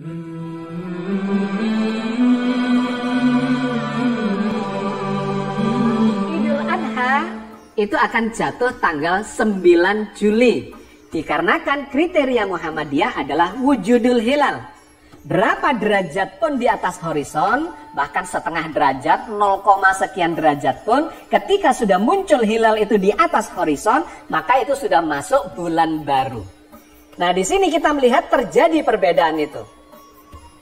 Idul Adha itu akan jatuh tanggal 9 Juli. Dikarenakan kriteria Muhammadiyah adalah wujudul hilal. Berapa derajat pun di atas horizon, bahkan setengah derajat, 0, sekian derajat pun, ketika sudah muncul hilal itu di atas horizon, maka itu sudah masuk bulan baru. Nah, di sini kita melihat terjadi perbedaan itu.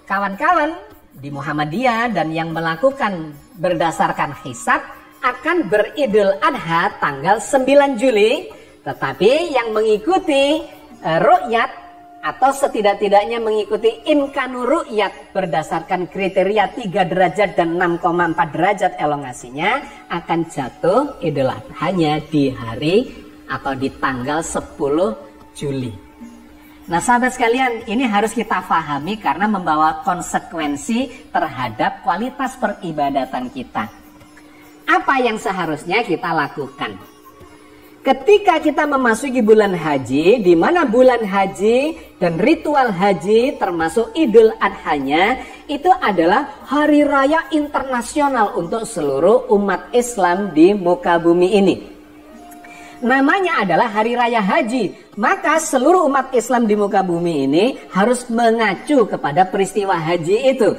Kawan-kawan di Muhammadiyah dan yang melakukan berdasarkan hisab akan beridul adha tanggal 9 Juli. Tetapi yang mengikuti ru'yat atau setidak-tidaknya mengikuti imkanu ru'yat berdasarkan kriteria 3 derajat dan 6,4 derajat elongasinya akan jatuh idul adhanya di hari atau di tanggal 10 Juli. Nah, sahabat sekalian, ini harus kita pahami karena membawa konsekuensi terhadap kualitas peribadatan kita. Apa yang seharusnya kita lakukan? Ketika kita memasuki bulan haji, di mana bulan haji dan ritual haji termasuk idul adhanya, itu adalah hari raya internasional untuk seluruh umat Islam di muka bumi ini. Namanya adalah hari raya haji, maka seluruh umat Islam di muka bumi ini harus mengacu kepada peristiwa haji itu.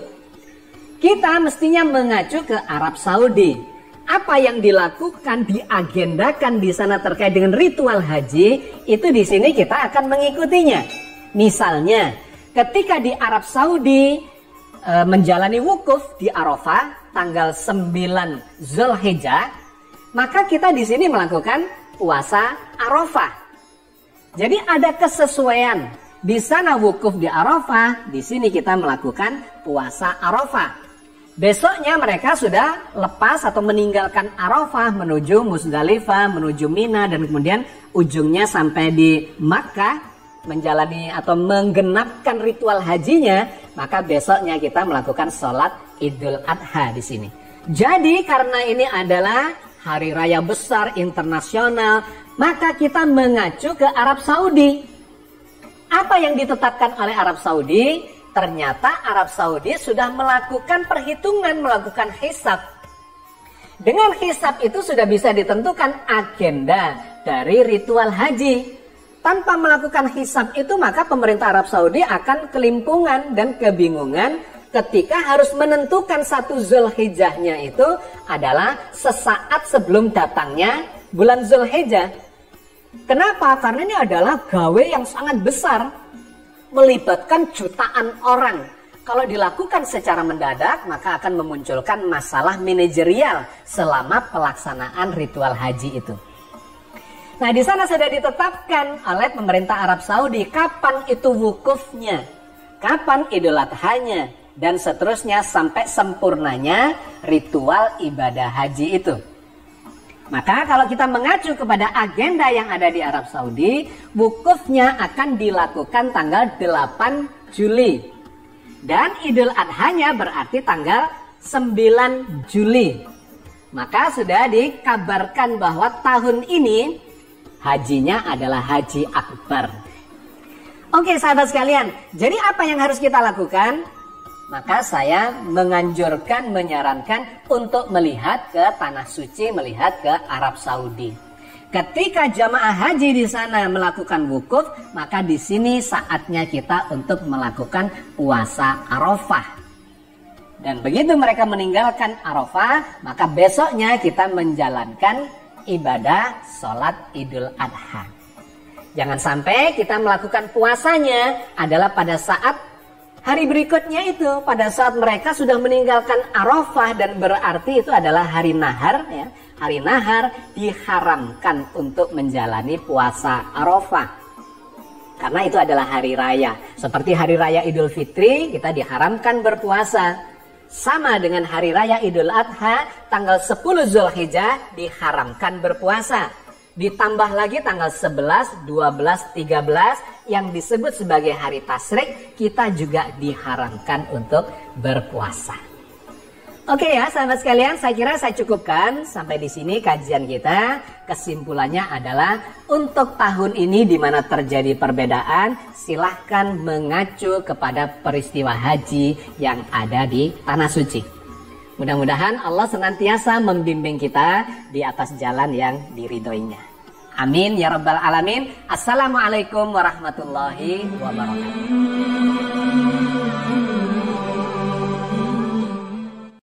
Kita mestinya mengacu ke Arab Saudi. Apa yang dilakukan, diagendakan di sana terkait dengan ritual haji, itu di sini kita akan mengikutinya. Misalnya, ketika di Arab Saudi menjalani wukuf di Arafah tanggal 9 Zulhijjah, maka kita di sini melakukan puasa Arafah. Jadi ada kesesuaian. Di sana wukuf di Arafah, di sini kita melakukan puasa Arafah. Besoknya mereka sudah lepas atau meninggalkan Arafah menuju Musdalifah, menuju Mina, dan kemudian ujungnya sampai di Makkah menjalani atau menggenapkan ritual hajinya. Maka besoknya kita melakukan sholat Idul Adha di sini. Jadi karena ini adalah hari raya besar internasional, maka kita mengacu ke Arab Saudi. Apa yang ditetapkan oleh Arab Saudi? Ternyata Arab Saudi sudah melakukan perhitungan, melakukan hisab. Dengan hisab itu sudah bisa ditentukan agenda dari ritual haji. Tanpa melakukan hisab itu, maka pemerintah Arab Saudi akan kelimpungan dan kebingungan ketika harus menentukan satu Zulhijjahnya itu adalah sesaat sebelum datangnya bulan Zulhijjah. Kenapa? Karena ini adalah gawe yang sangat besar, melibatkan jutaan orang. Kalau dilakukan secara mendadak, maka akan memunculkan masalah manajerial selama pelaksanaan ritual haji itu. Nah, di sana sudah ditetapkan oleh pemerintah Arab Saudi kapan itu wukufnya, kapan idul adhanya, dan seterusnya sampai sempurnanya ritual ibadah haji itu. Maka kalau kita mengacu kepada agenda yang ada di Arab Saudi, wukufnya akan dilakukan tanggal 8 Juli. Dan Idul Adhanya berarti tanggal 9 Juli. Maka sudah dikabarkan bahwa tahun ini hajinya adalah Haji Akbar. Oke sahabat sekalian, jadi apa yang harus kita lakukan? Maka saya menganjurkan, menyarankan untuk melihat ke Tanah Suci, melihat ke Arab Saudi. Ketika jamaah haji di sana melakukan wukuf, maka di sini saatnya kita untuk melakukan puasa Arafah. Dan begitu mereka meninggalkan Arafah, maka besoknya kita menjalankan ibadah sholat Idul Adha. Jangan sampai kita melakukan puasanya adalah pada saat hari berikutnya itu, pada saat mereka sudah meninggalkan Arafah, dan berarti itu adalah hari nahar. Ya. Hari nahar diharamkan untuk menjalani puasa Arafah. Karena itu adalah hari raya. Seperti hari raya Idul Fitri, kita diharamkan berpuasa. Sama dengan hari raya Idul Adha, tanggal 10 Zulhijjah diharamkan berpuasa. Ditambah lagi tanggal 11, 12, 13 yang disebut sebagai hari tasyrik, kita juga diharamkan untuk berpuasa. Oke ya, sahabat sekalian, saya kira saya cukupkan sampai di sini kajian kita. Kesimpulannya adalah untuk tahun ini di mana terjadi perbedaan, silahkan mengacu kepada peristiwa haji yang ada di Tanah Suci. Mudah-mudahan Allah senantiasa membimbing kita di atas jalan yang diridhoinya. Amin ya rabbal alamin. Assalamualaikum warahmatullahi wabarakatuh.